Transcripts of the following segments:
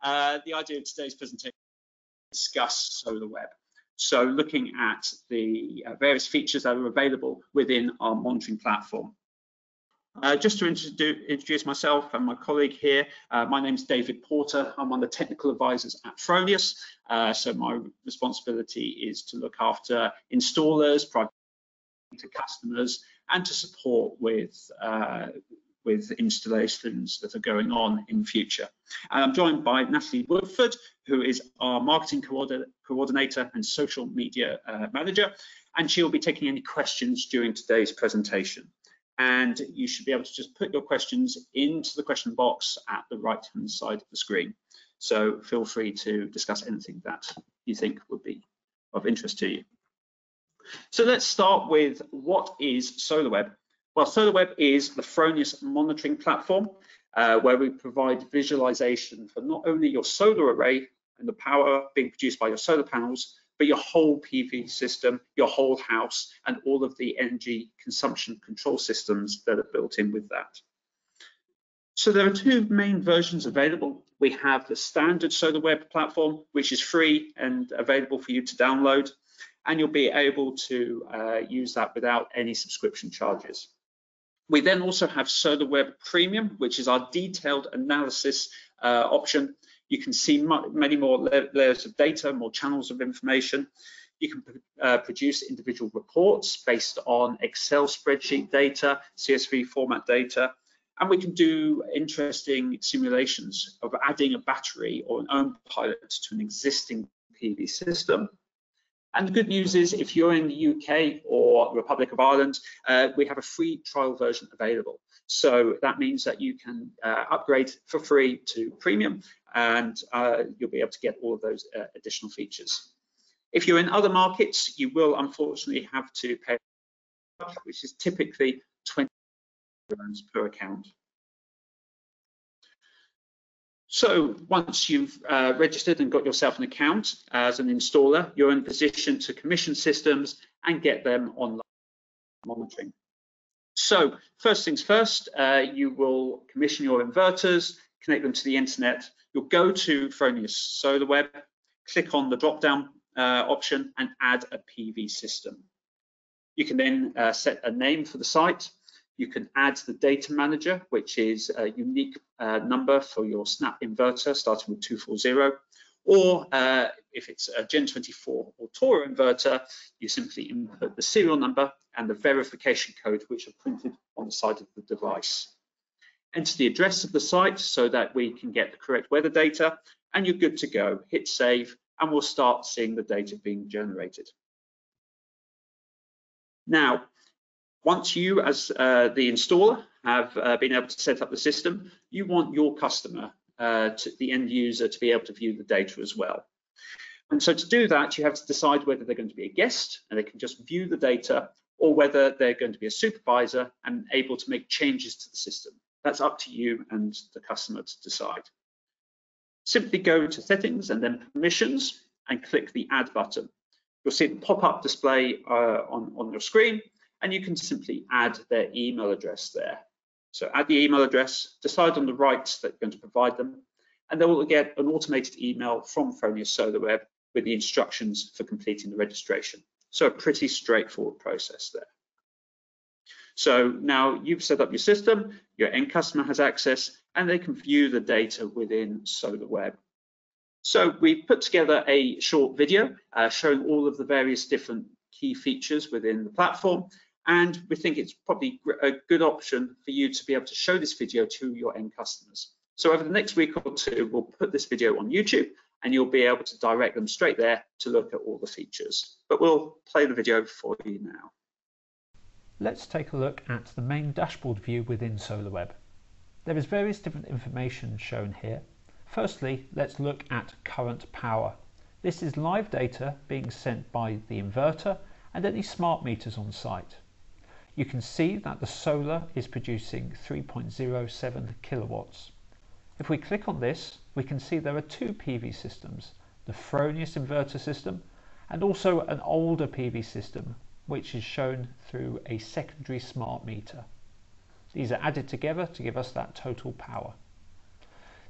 The idea of today's presentation is to discuss SolarWeb. So looking at the various features that are available within our monitoring platform. Just to introduce myself and my colleague here, my name is David Porter. I'm one of the technical advisors at Fronius. So my responsibility is to look after installers, to customers, and to support with installations that are going on in future. And I'm joined by Natalie Woodford, who is our marketing coordinator and social media manager, and she'll be taking any questions during today's presentation. And you should be able to just put your questions into the question box at the right-hand side of the screen. So feel free to discuss anything that you think would be of interest to you. So let's start with what is SolarWeb. Well, SolarWeb is the Fronius monitoring platform where we provide visualization for not only your solar array and the power being produced by your solar panels, but your whole PV system, your whole house, and all of the energy consumption control systems that are built in with that. So there are two main versions available. We have the standard SolarWeb platform, which is free and available for you to download, and you'll be able to use that without any subscription charges. We then also have SolarWeb Premium, which is our detailed analysis option. You can see many more layers of data, more channels of information. You can produce individual reports based on Excel spreadsheet data, CSV format data, and we can do interesting simulations of adding a battery or an own pilot to an existing PV system. And the good news is, if you're in the UK or Republic of Ireland, we have a free trial version available. So that means that you can upgrade for free to premium, and you'll be able to get all of those additional features. If you're in other markets, you will unfortunately have to pay, which is typically €20 per account. So once you've registered and got yourself an account as an installer, you're in a position to commission systems and get them online monitoring. So first things first, you will commission your inverters, connect them to the internet. You'll go to Fronius SolarWeb, click on the drop-down option and add a PV system. You can then set a name for the site. You can add the data manager, which is a unique number for your snap inverter starting with 240. Or if it's a Gen 24 or Toro inverter, you simply input the serial number and the verification code, which are printed on the side of the device. Enter the address of the site so that we can get the correct weather data, and you're good to go. Hit save, and we'll start seeing the data being generated. Now, once you, as the installer, have been able to set up the system, you want your customer, the end user, to be able to view the data as well. And so to do that, you have to decide whether they're going to be a guest and they can just view the data, or whether they're going to be a supervisor and able to make changes to the system. That's up to you and the customer to decide. Simply go to settings and then permissions and click the add button. You'll see the pop-up display on your screen, and you can simply add their email address there. So add the email address, decide on the rights that you're going to provide them, and they will get an automated email from Fronius SolarWeb with the instructions for completing the registration. So a pretty straightforward process there. So now you've set up your system, your end customer has access, and they can view the data within SolarWeb. So we've put together a short video showing all of the various different key features within the platform, and we think it's probably a good option for you to be able to show this video to your end customers. So over the next week or two, we'll put this video on YouTube, and you'll be able to direct them straight there to look at all the features. But we'll play the video for you now. Let's take a look at the main dashboard view within SolarWeb. There is various different information shown here. Firstly, let's look at current power. This is live data being sent by the inverter and any smart meters on site. You can see that the solar is producing 3.07 kilowatts. If we click on this, we can see there are two PV systems, the Fronius inverter system and also an older PV system, which is shown through a secondary smart meter. These are added together to give us that total power.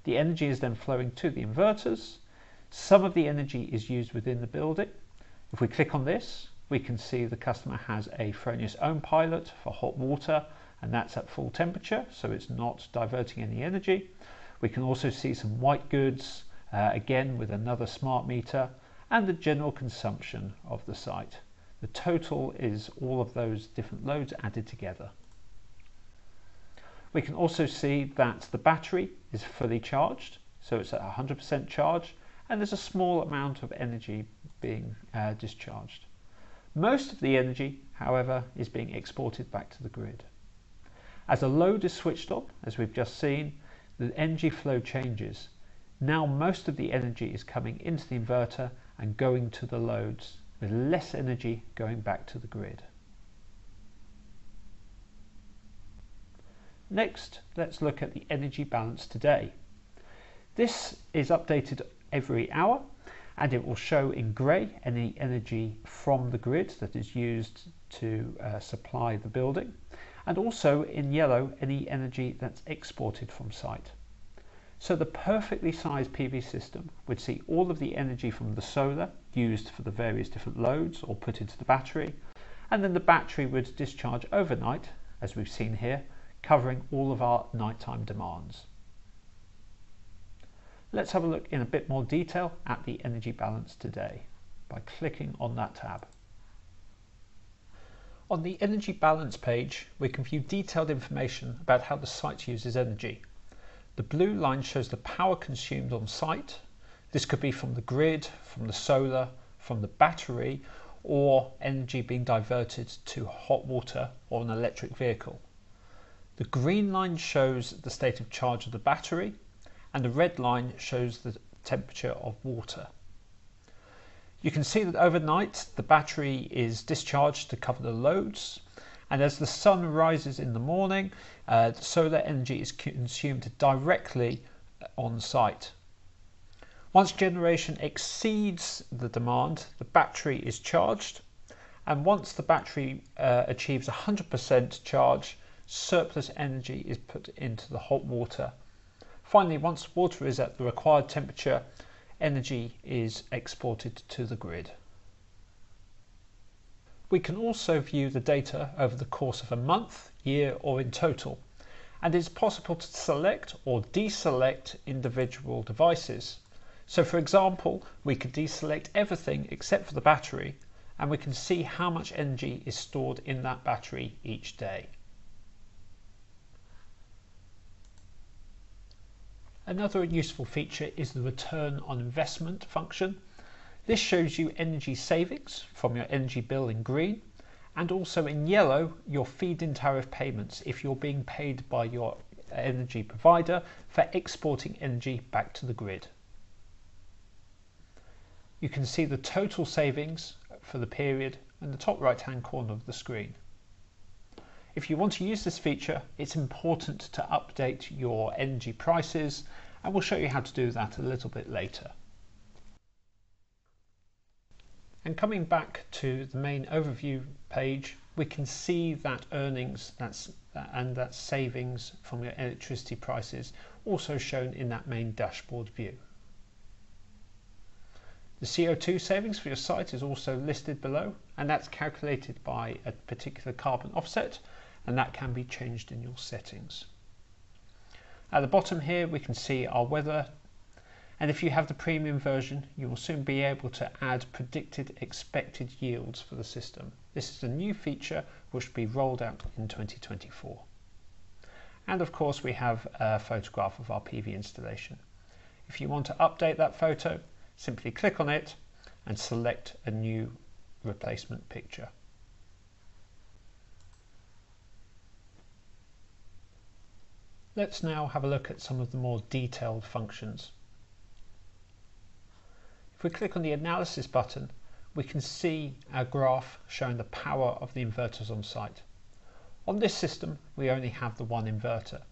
The energy is then flowing to the inverters. Some of the energy is used within the building. If we click on this, we can see the customer has a Fronius Ohm pilot for hot water, and that's at full temperature, so it's not diverting any energy. We can also see some white goods, again with another smart meter, and the general consumption of the site. The total is all of those different loads added together. We can also see that the battery is fully charged, so it's at 100% charge, and there's a small amount of energy being discharged. Most of the energy, however, is being exported back to the grid. As a load is switched on, as we've just seen, the energy flow changes. Now most of the energy is coming into the inverter and going to the loads, with less energy going back to the grid. Next, let's look at the energy balance today. This is updated every hour, and it will show in grey any energy from the grid that is used to supply the building, and also in yellow any energy that's exported from site. So the perfectly sized PV system would see all of the energy from the solar used for the various different loads or put into the battery, and then the battery would discharge overnight, as we've seen here, covering all of our nighttime demands. Let's have a look in a bit more detail at the energy balance today by clicking on that tab. On the energy balance page, we can view detailed information about how the site uses energy. The blue line shows the power consumed on site. This could be from the grid, from the solar, from the battery, or energy being diverted to hot water or an electric vehicle. The green line shows the state of charge of the battery, and the red line shows the temperature of water. You can see that overnight the battery is discharged to cover the loads, and as the sun rises in the morning, the solar energy is consumed directly on site. Once generation exceeds the demand, the battery is charged, and once the battery achieves 100% charge, surplus energy is put into the hot water. Finally, once water is at the required temperature, energy is exported to the grid. We can also view the data over the course of a month, year, or in total, and it's possible to select or deselect individual devices. So for example, we could deselect everything except for the battery, and we can see how much energy is stored in that battery each day. Another useful feature is the return on investment function. This shows you energy savings from your energy bill in green, and also in yellow your feed-in tariff payments if you're being paid by your energy provider for exporting energy back to the grid. You can see the total savings for the period in the top right hand corner of the screen. If you want to use this feature, it's important to update your energy prices, and we'll show you how to do that a little bit later. And coming back to the main overview page, we can see that earnings and that savings from your electricity prices also shown in that main dashboard view. The CO2 savings for your site is also listed below, and that's calculated by a particular carbon offset, and that can be changed in your settings. At the bottom here we can see our weather, and if you have the premium version you will soon be able to add predicted expected yields for the system. This is a new feature which will be rolled out in 2024. And of course we have a photograph of our PV installation. If you want to update that photo, simply click on it and select a new replacement picture. Let's now have a look at some of the more detailed functions. If we click on the analysis button, we can see our graph showing the power of the inverters on site. On this system we only have the one inverter,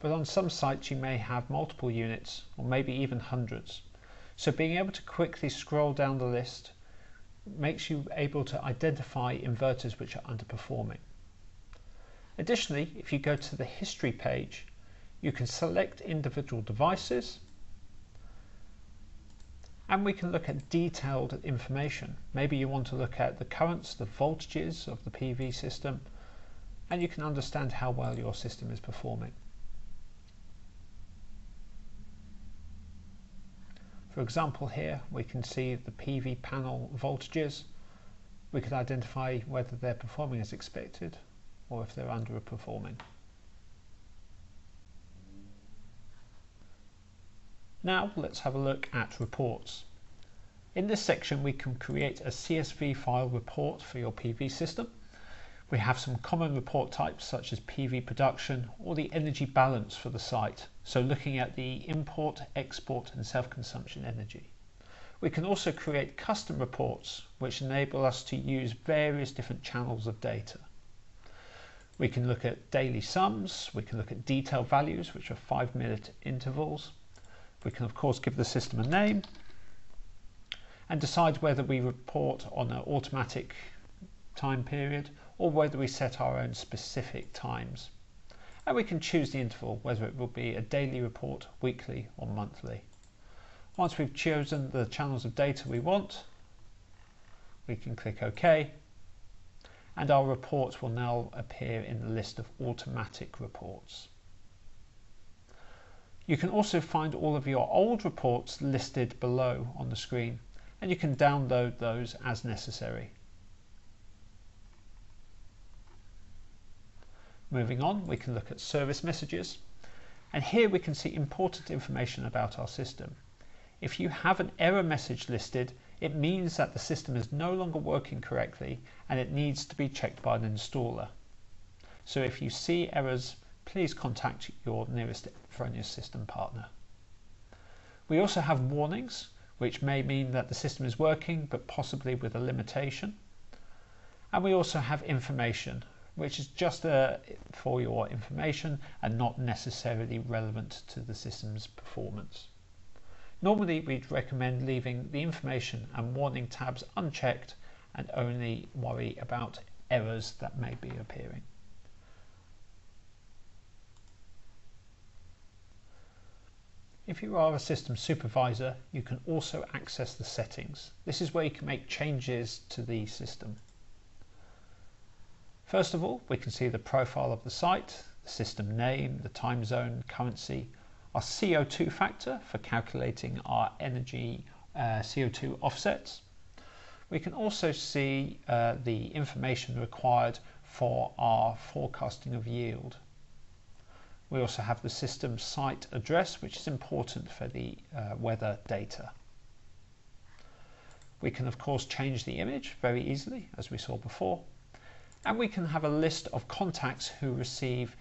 but on some sites you may have multiple units or maybe even hundreds. So being able to quickly scroll down the list makes you able to identify inverters which are underperforming. Additionally, if you go to the history page, You can select individual devices, and we can look at detailed information. Maybe you want to look at the currents, the voltages of the PV system, and you can understand how well your system is performing. For example, here we can see the PV panel voltages. We can identify whether they're performing as expected or if they're underperforming. Now let's have a look at reports. In this section we can create a CSV file report for your PV system. We have some common report types such as PV production or the energy balance for the site, so looking at the import, export and self-consumption energy. We can also create custom reports which enable us to use various different channels of data. We can look at daily sums, we can look at detailed values which are 5-minute intervals. We can of course give the system a name and decide whether we report on an automatic time period or whether we set our own specific times. And we can choose the interval, whether it will be a daily report, weekly or monthly. Once we've chosen the channels of data we want, we can click OK, and our report will now appear in the list of automatic reports. You can also find all of your old reports listed below on the screen, and you can download those as necessary. Moving on, we can look at service messages, and here we can see important information about our system. If you have an error message listed, it means that the system is no longer working correctly and it needs to be checked by an installer. So if you see errors, please contact your nearest Fronius system partner. We also have warnings, which may mean that the system is working but possibly with a limitation. And we also have information, which is just for your information and not necessarily relevant to the system's performance. Normally we'd recommend leaving the information and warning tabs unchecked and only worry about errors that may be appearing. If you are a system supervisor, you can also access the settings. This is where you can make changes to the system. First of all, we can see the profile of the site, the system name, the time zone, currency, our CO2 factor for calculating our energy CO2 offsets. We can also see the information required for our forecasting of yield. We also have the system site address, which is important for the weather data. We can of course change the image very easily, as we saw before. And we can have a list of contacts who receive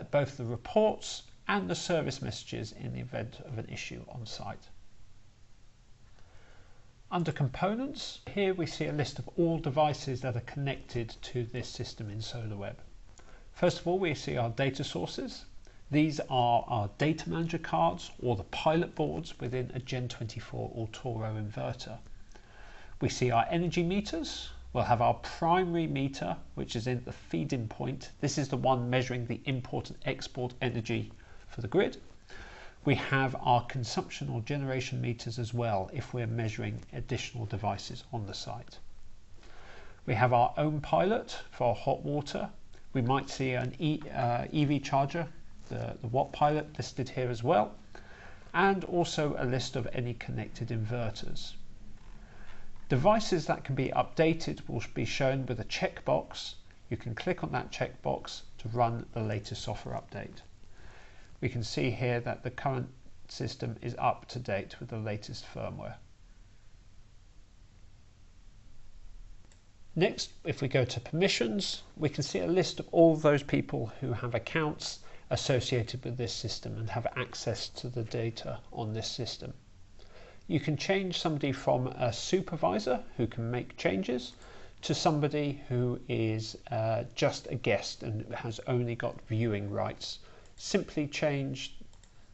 both the reports and the service messages in the event of an issue on site. Under components, here we see a list of all devices that are connected to this system in Solar.web. First of all, we see our data sources. These are our data manager cards or the pilot boards within a Gen24 Altoro inverter. We see our energy meters. We'll have our primary meter, which is in the feed-in point. This is the one measuring the import and export energy for the grid. We have our consumption or generation meters as well if we're measuring additional devices on the site. We have our own pilot for hot water. We might see an EV charger, the watt pilot listed here as well, and also a list of any connected inverters. Devices that can be updated will be shown with a checkbox. You can click on that checkbox to run the latest software update. We can see here that the current system is up to date with the latest firmware. Next, if we go to permissions, we can see a list of all those people who have accounts associated with this system and have access to the data on this system. You can change somebody from a supervisor who can make changes to somebody who is just a guest and has only got viewing rights. Simply change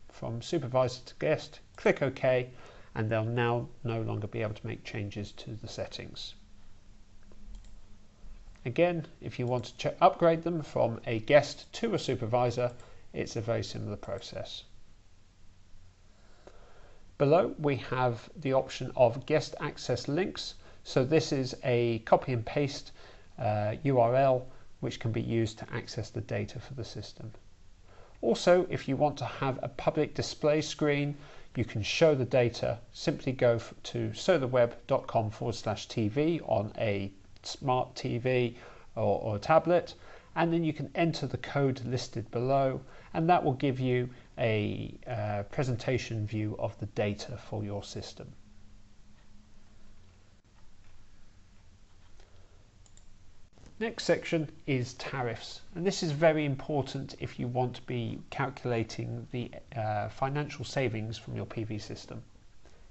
from supervisor to guest, click OK, and they'll now no longer be able to make changes to the settings. Again, if you want to upgrade them from a guest to a supervisor, it's a very similar process. Below we have the option of guest access links. So this is a copy and paste URL which can be used to access the data for the system. Also, if you want to have a public display screen, you can show the data. Simply go to solarweb.com/TV on a smart TV or a tablet, and then you can enter the code listed below, and that will give you a presentation view of the data for your system. Next section is tariffs, and this is very important if you want to be calculating the financial savings from your PV system.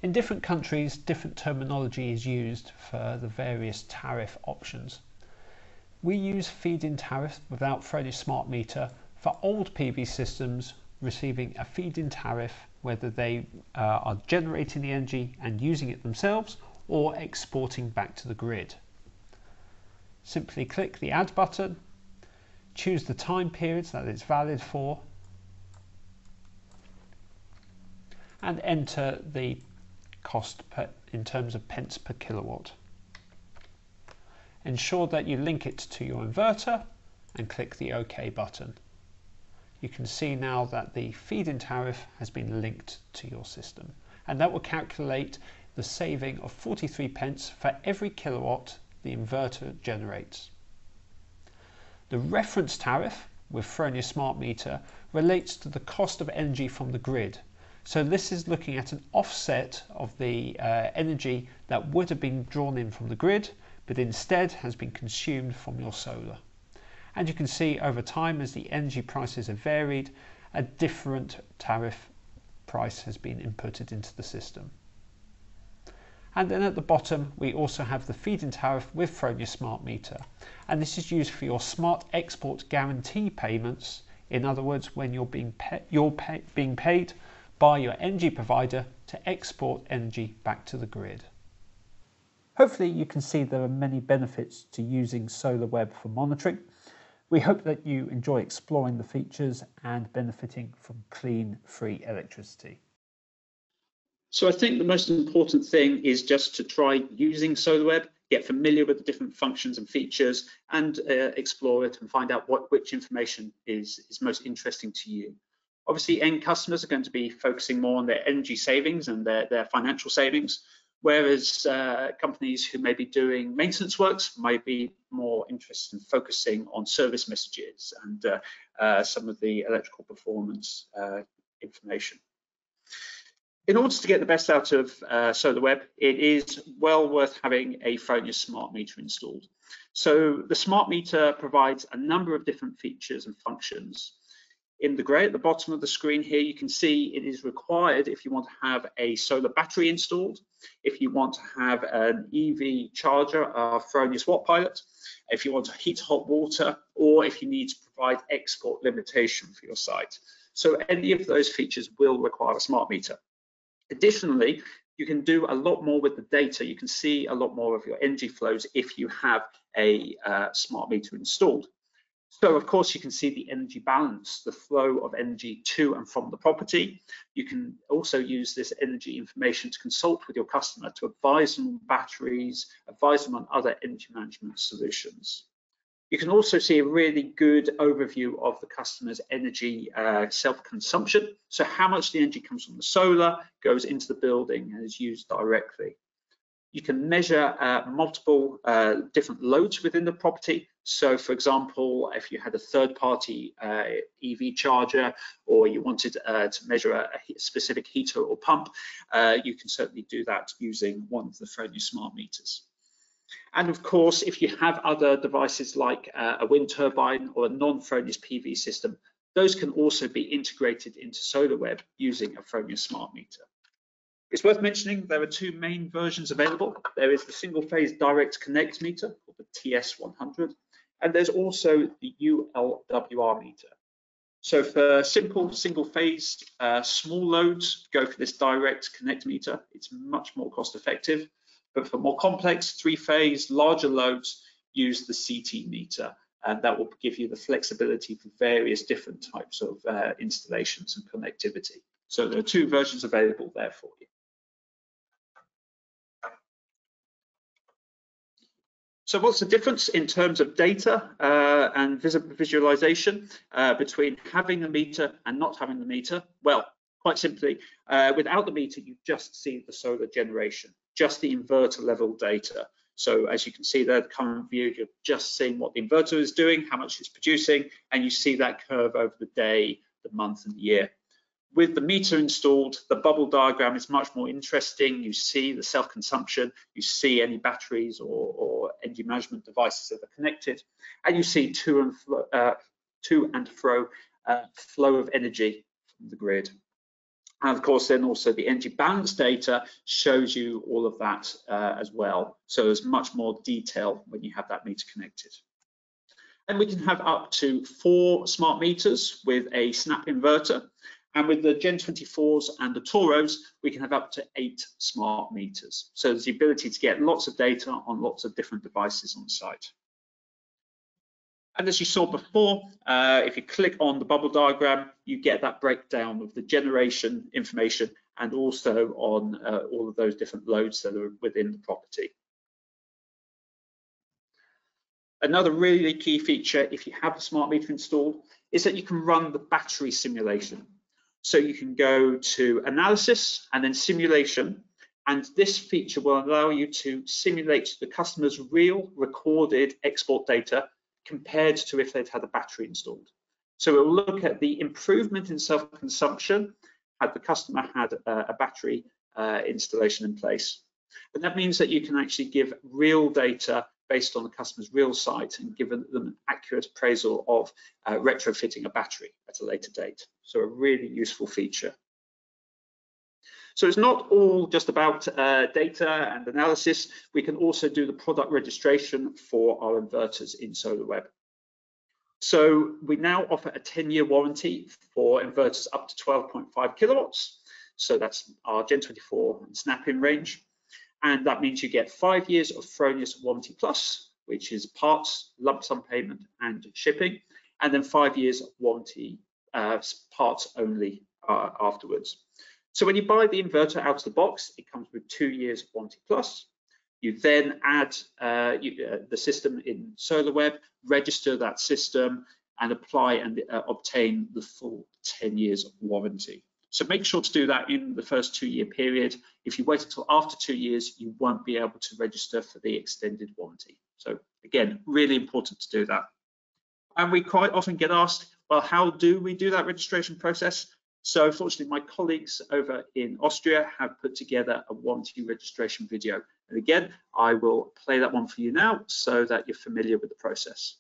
In different countries, different terminology is used for the various tariff options. We use feed-in tariff without Fronius smart meter for old PV systems receiving a feed-in tariff, whether they are generating the energy and using it themselves or exporting back to the grid. Simply click the Add button, choose the time periods that it's valid for, and enter the cost in terms of pence per kilowatt. Ensure that you link it to your inverter and click the OK button. You can see now that the feed-in tariff has been linked to your system, and that will calculate the saving of 43 pence for every kilowatt the inverter generates. The reference tariff with Fronius smart meter relates to the cost of energy from the grid. So this is looking at an offset of the energy that would have been drawn in from the grid, but instead has been consumed from your solar. And you can see over time, as the energy prices have varied, a different tariff price has been inputted into the system. And then at the bottom, we also have the feed-in tariff with Fronius smart meter. And this is used for your smart export guarantee payments. In other words, when you're being paid by your energy provider to export energy back to the grid. Hopefully you can see there are many benefits to using SolarWeb for monitoring. We hope that you enjoy exploring the features and benefiting from clean, free electricity. So I think the most important thing is just to try using SolarWeb, get familiar with the different functions and features, and explore it and find out which information is most interesting to you. Obviously, end customers are going to be focusing more on their energy savings and their financial savings, whereas companies who may be doing maintenance works might be more interested in focusing on service messages and some of the electrical performance information. In order to get the best out of SolarWeb, it is well worth having a Fronius smart meter installed. So the smart meter provides a number of different features and functions. In the grey at the bottom of the screen here, you can see it is required if you want to have a solar battery installed, if you want to have an EV charger, a Fronius Watt Pilot, if you want to heat hot water, or if you need to provide export limitation for your site. So any of those features will require a smart meter. Additionally, you can do a lot more with the data. You can see a lot more of your energy flows if you have a smart meter installed. So of course you can see the energy balance, the flow of energy to and from the property. You can also use this energy information to consult with your customer, to advise them on batteries, advise them on other energy management solutions. You can also see a really good overview of the customer's energy self-consumption. So how much the energy comes from the solar, goes into the building and is used directly. You can measure multiple different loads within the property. So for example, if you had a third-party EV charger, or you wanted to measure a specific heater or pump, you can certainly do that using one of the Fronius smart meters. And of course, if you have other devices like a wind turbine or a non-Fronius PV system, those can also be integrated into SolarWeb using a Fronius smart meter. It's worth mentioning there are two main versions available. There is the single-phase direct connect meter, called the TS100, and there's also the ULWR meter. So for simple single-phase small loads, go for this direct connect meter. It's much more cost-effective. But for more complex three-phase larger loads, use the CT meter. and that will give you the flexibility for various different types of installations and connectivity. So there are 2 versions available there for you. So what's the difference in terms of data and visualization between having the meter and not having the meter? Well, quite simply, without the meter, you just see the solar generation, just the inverter level data. So as you can see there, the current view, you're just seeing what the inverter is doing, how much it's producing, and you see that curve over the day, the month, and the year. With the meter installed, the bubble diagram is much more interesting. You see the self-consumption, you see any batteries or energy management devices that are connected, and you see to and fro flow of energy from the grid. And of course, then also the energy balance data shows you all of that as well. So there's much more detail when you have that meter connected. And we can have up to 4 smart meters with a snap inverter. And with the Gen 24s and the Toros, we can have up to 8 smart meters. So there's the ability to get lots of data on lots of different devices on site. And as you saw before, if you click on the bubble diagram, you get that breakdown of the generation information and also on all of those different loads that are within the property. Another really key feature, if you have a smart meter installed, is that you can run the battery simulation. So you can go to analysis and then simulation, and this feature will allow you to simulate the customer's real recorded export data compared to if they'd had a battery installed. So it will look at the improvement in self-consumption had the customer had a battery installation in place. And that means that you can actually give real data based on the customer's real site and give them an accurate appraisal of retrofitting a battery at a later date. So a really useful feature. So it's not all just about data and analysis. We can also do the product registration for our inverters in SolarWeb. So we now offer a 10-year warranty for inverters up to 12.5 kilowatts. So that's our Gen 24 and Snap-in range. And that means you get 5 years of Fronius Warranty Plus, which is parts, lump sum payment, and shipping, and then 5 years of warranty, parts only afterwards. So when you buy the inverter out of the box, it comes with 2 years of Warranty Plus. You then add the system in SolarWeb, register that system, and apply and obtain the full 10 years of warranty. So make sure to do that in the first 2-year period. If you wait until after 2 years, you won't be able to register for the extended warranty. So again, really important to do that. And we quite often get asked, well, how do we do that registration process? So fortunately, my colleagues over in Austria have put together a warranty registration video. And again, I will play that one for you now so that you're familiar with the process.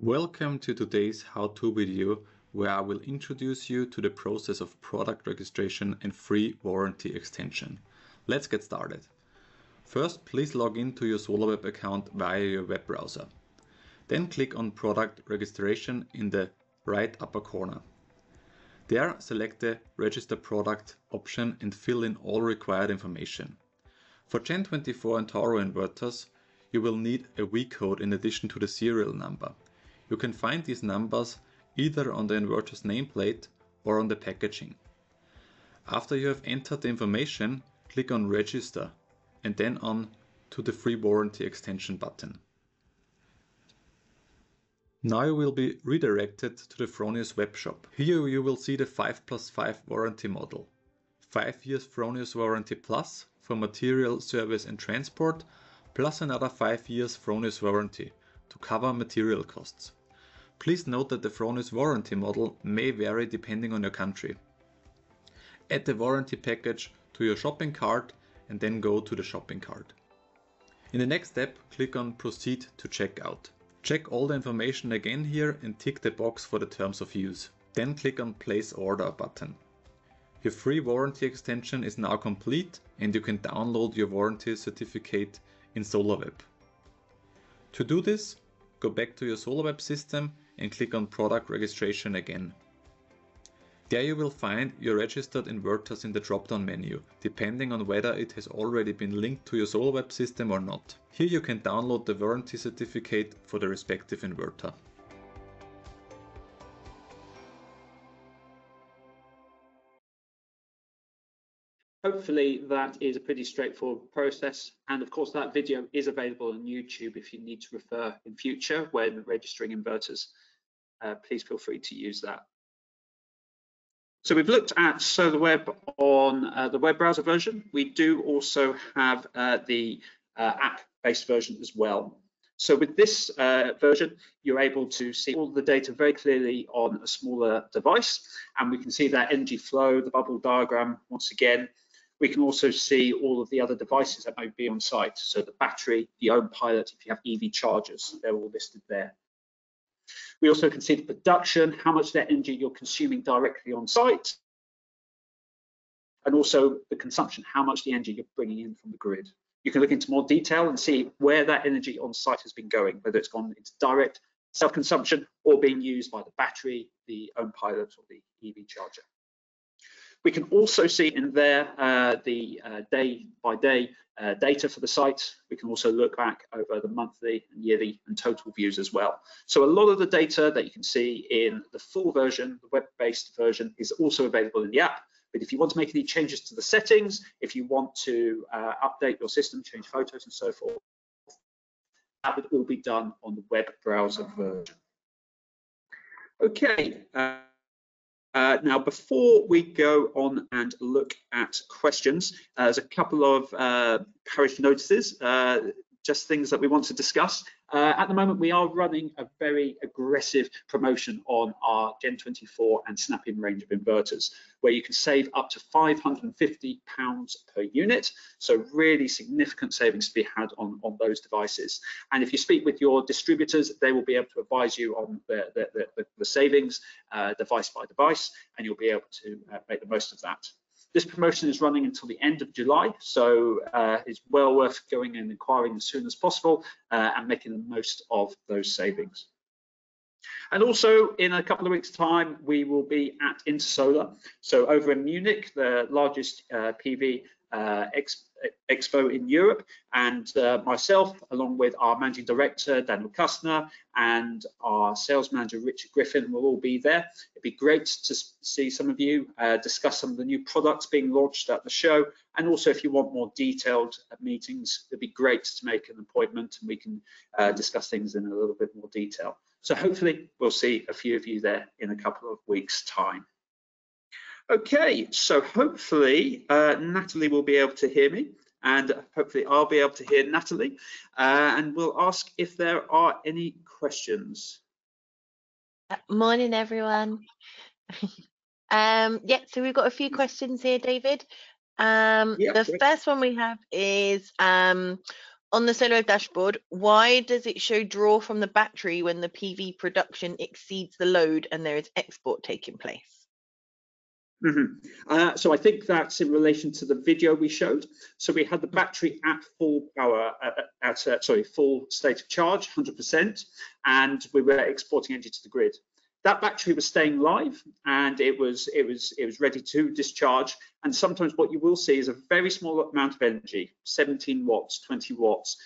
Welcome to today's how-to video, where I will introduce you to the process of product registration and free warranty extension. Let's get started. First, please log in to your SolarWeb account via your web browser. Then click on Product Registration in the right upper corner. There, select the Register Product option and fill in all required information. For Gen 24 and Toro inverters, you will need a V code in addition to the serial number. You can find these numbers either on the inverter's nameplate or on the packaging. After you have entered the information, click on Register and then on to the Free Warranty Extension button. Now you will be redirected to the Fronius web shop. Here you will see the 5+5 warranty model. 5 years Fronius Warranty Plus for material, service and transport, plus another 5 years Fronius warranty to cover material costs. Please note that the Fronius warranty model may vary depending on your country. Add the warranty package to your shopping cart and then go to the shopping cart. In the next step, click on Proceed to Checkout. Check all the information again here and tick the box for the terms of use. Then click on Place Order button. Your free warranty extension is now complete and you can download your warranty certificate in SolarWeb. To do this, go back to your SolarWeb system and click on Product Registration again. There you will find your registered inverters in the drop-down menu, depending on whether it has already been linked to your Solar.web system or not. Here you can download the warranty certificate for the respective inverter. Hopefully that is a pretty straightforward process, and of course that video is available on YouTube if you need to refer in future when registering inverters. Please feel free to use that. So we've looked at Solar.web on the web browser version. We do also have the app-based version as well. So with this version, you're able to see all the data very clearly on a smaller device, and we can see that energy flow, the bubble diagram once again. We can also see all of the other devices that might be on site. So the battery, the own pilot, if you have EV chargers, they're all listed there. We also can see the production, how much of that energy you're consuming directly on site, and also the consumption, how much the energy you're bringing in from the grid. You can look into more detail and see where that energy on site has been going, whether it's gone into direct self-consumption or being used by the battery, the own pilot, or the EV charger. We can also see in there the day-by-day data for the site. We can also look back over the monthly and yearly and total views as well. So a lot of the data that you can see in the full version, the web-based version, is also available in the app. But if you want to make any changes to the settings, if you want to update your system, change photos and so forth, that would all be done on the web browser version. Okay. Now, before we go on and look at questions, there's a couple of parish notices, just things that we want to discuss. At the moment, we are running a very aggressive promotion on our Gen 24 and Snap-in range of inverters, where you can save up to £550 per unit. So really significant savings to be had on those devices. And if you speak with your distributors, they will be able to advise you on the savings device by device, and you'll be able to make the most of that. This promotion is running until the end of July, so it's well worth going and inquiring as soon as possible and making the most of those savings. And also, in a couple of weeks' time, we will be at Intersolar. So over in Munich, the largest PV expo in Europe, and myself, along with our managing director, Daniel Kustner, and our sales manager, Richard Griffin, will all be there. It'd be great to see some of you, discuss some of the new products being launched at the show. And also, if you want more detailed meetings, it'd be great to make an appointment and we can discuss things in a little bit more detail. So hopefully we'll see a few of you there in a couple of weeks' time. Okay, so hopefully Natalie will be able to hear me, and hopefully I'll be able to hear Natalie, and we'll ask if there are any questions. Morning, everyone. Yeah, so we've got a few questions here, David. The first one we have is on the Solar.web dashboard, why does it show draw from the battery when the PV production exceeds the load and there is export taking place? So I think that's in relation to the video we showed. So we had the battery at full power, full state of charge, 100%, and we were exporting energy to the grid. That battery was staying live, and it was ready to discharge. And sometimes what you will see is a very small amount of energy, 17 watts, 20 watts,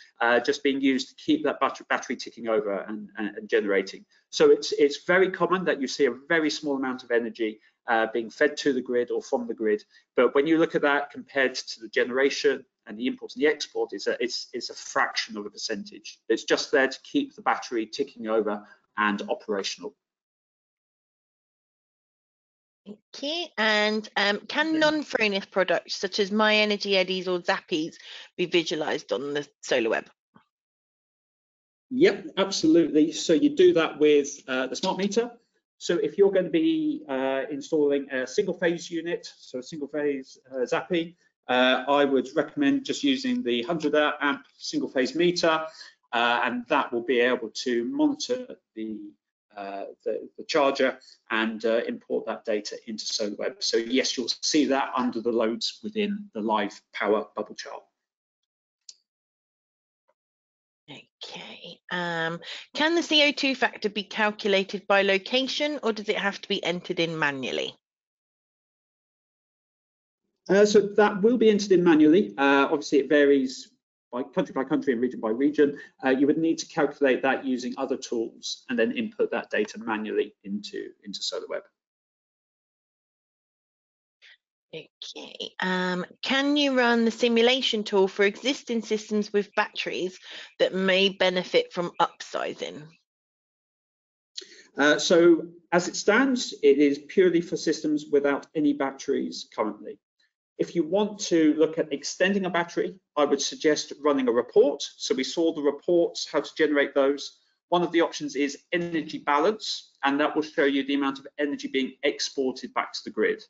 just being used to keep that battery ticking over and generating. So it's very common that you see a very small amount of energy being fed to the grid or from the grid. But when you look at that compared to the generation and the import and the export, it's a fraction of a percentage. It's just there to keep the battery ticking over and operational. Okay, and can non-Fronius products such as My Energy Eddies or Zappies be visualized on the Solar.web? Yep, absolutely. So you do that with the smart meter. So if you're going to be installing a single phase unit, so a single phase Zappy, I would recommend just using the 100 amp single phase meter, and that will be able to monitor the charger and import that data into Solar.web. So yes, you'll see that under the loads within the live power bubble chart. Okay, can the CO2 factor be calculated by location, or does it have to be entered in manually? So that will be entered in manually. Obviously, it varies by country and region by region. You would need to calculate that using other tools and then input that data manually into Solar.web. Okay. Can you run the simulation tool for existing systems with batteries that may benefit from upsizing? So as it stands, it is purely for systems without any batteries currently. If you want to look at extending a battery, I would suggest running a report. So we saw the reports, how to generate those. One of the options is energy balance, and that will show you the amount of energy being exported back to the grid.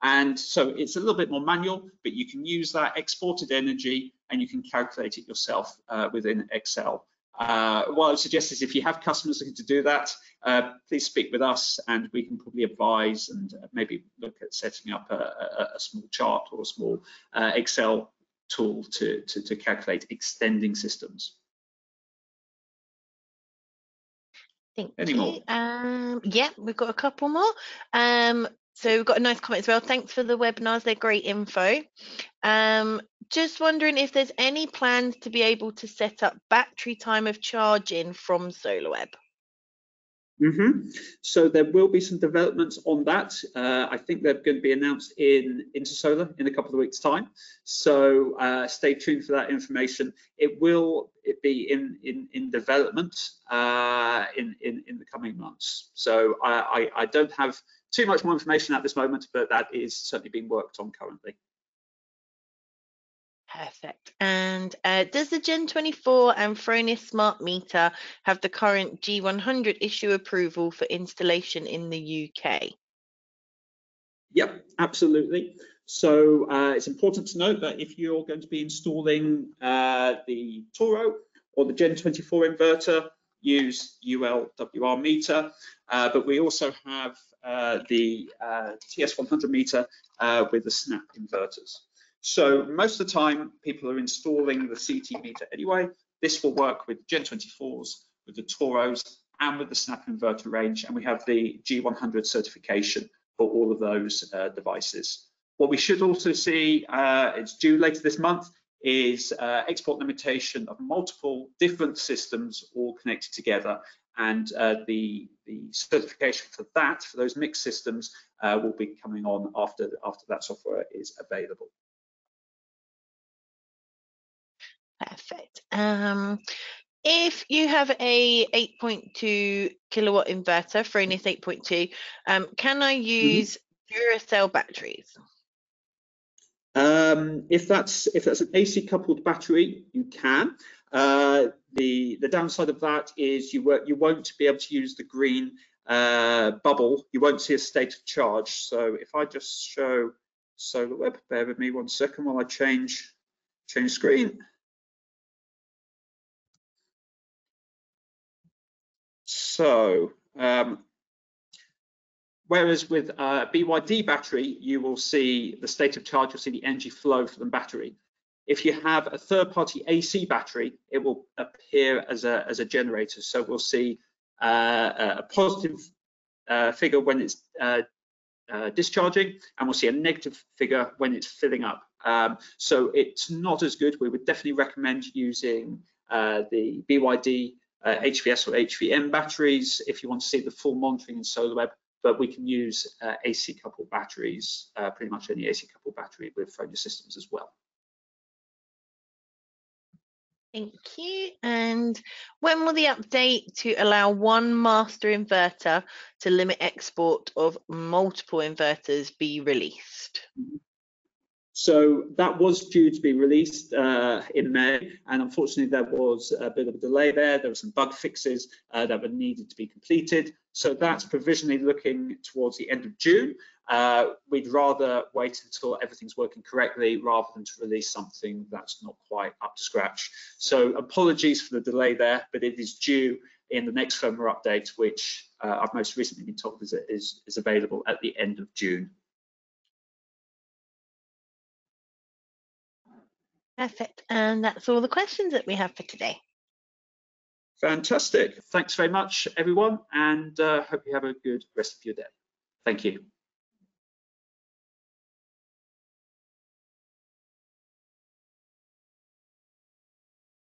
And so it's a little bit more manual, but you can use that exported energy and you can calculate it yourself within Excel. What I would suggest is if you have customers looking to do that, please speak with us and we can probably advise and maybe look at setting up a small chart or a small Excel tool to calculate extending systems. Thank Any you. more? Yeah, we've got a couple more. So we've got a nice comment as well. Thanks for the webinars, they're great info. Just wondering if there's any plans to be able to set up battery time of charging from Solar.web. So there will be some developments on that. I think they're going to be announced into Solar in a couple of weeks' time. So stay tuned for that information. It will be in development in the coming months. So I don't have too much more information at this moment, but that is certainly being worked on currently. Perfect. And does the Gen 24 and Fronius smart meter have the current G100 issue approval for installation in the UK? Yep, absolutely. So it's important to note that if you're going to be installing the Toro or the Gen 24 inverter, use UL.WR meter, but we also have the TS100 meter with the snap inverters. So most of the time, people are installing the CT meter anyway. This will work with Gen 24s, with the Toros, and with the snap inverter range, and we have the G100 certification for all of those devices. What we should also see, it's due later this month, is export limitation of multiple different systems all connected together, and the certification for that, for those mixed systems, will be coming on after that software is available. Perfect. If you have a 8.2 kilowatt inverter, Fronius 8.2, can I use Duracell batteries? If that's an AC coupled battery, you can. The downside of that is you won't be able to use the green bubble. You won't see a state of charge. So if I just show Solar.web, bear with me 1 second while I change screen. So whereas with BYD battery, you will see the state of charge, you'll see the energy flow from the battery. If you have a third-party AC battery, it will appear as a generator. So we'll see a positive figure when it's discharging, and we'll see a negative figure when it's filling up. So it's not as good. We would definitely recommend using the BYD HVS or HVM batteries if you want to see the full monitoring in Solar.web, but we can use AC coupled batteries, pretty much any AC coupled battery with Fronius systems as well. Thank you. And when will the update to allow one master inverter to limit export of multiple inverters be released? So that was due to be released in May, and unfortunately there was a bit of a delay there. There were some bug fixes that were needed to be completed. So that's provisionally looking towards the end of June. We'd rather wait until everything's working correctly rather than to release something that's not quite up to scratch. So apologies for the delay there, but it is due in the next firmware update, which I've most recently been told is available at the end of June. Perfect. And that's all the questions that we have for today. Fantastic. Thanks very much, everyone, and hope you have a good rest of your day. Thank you.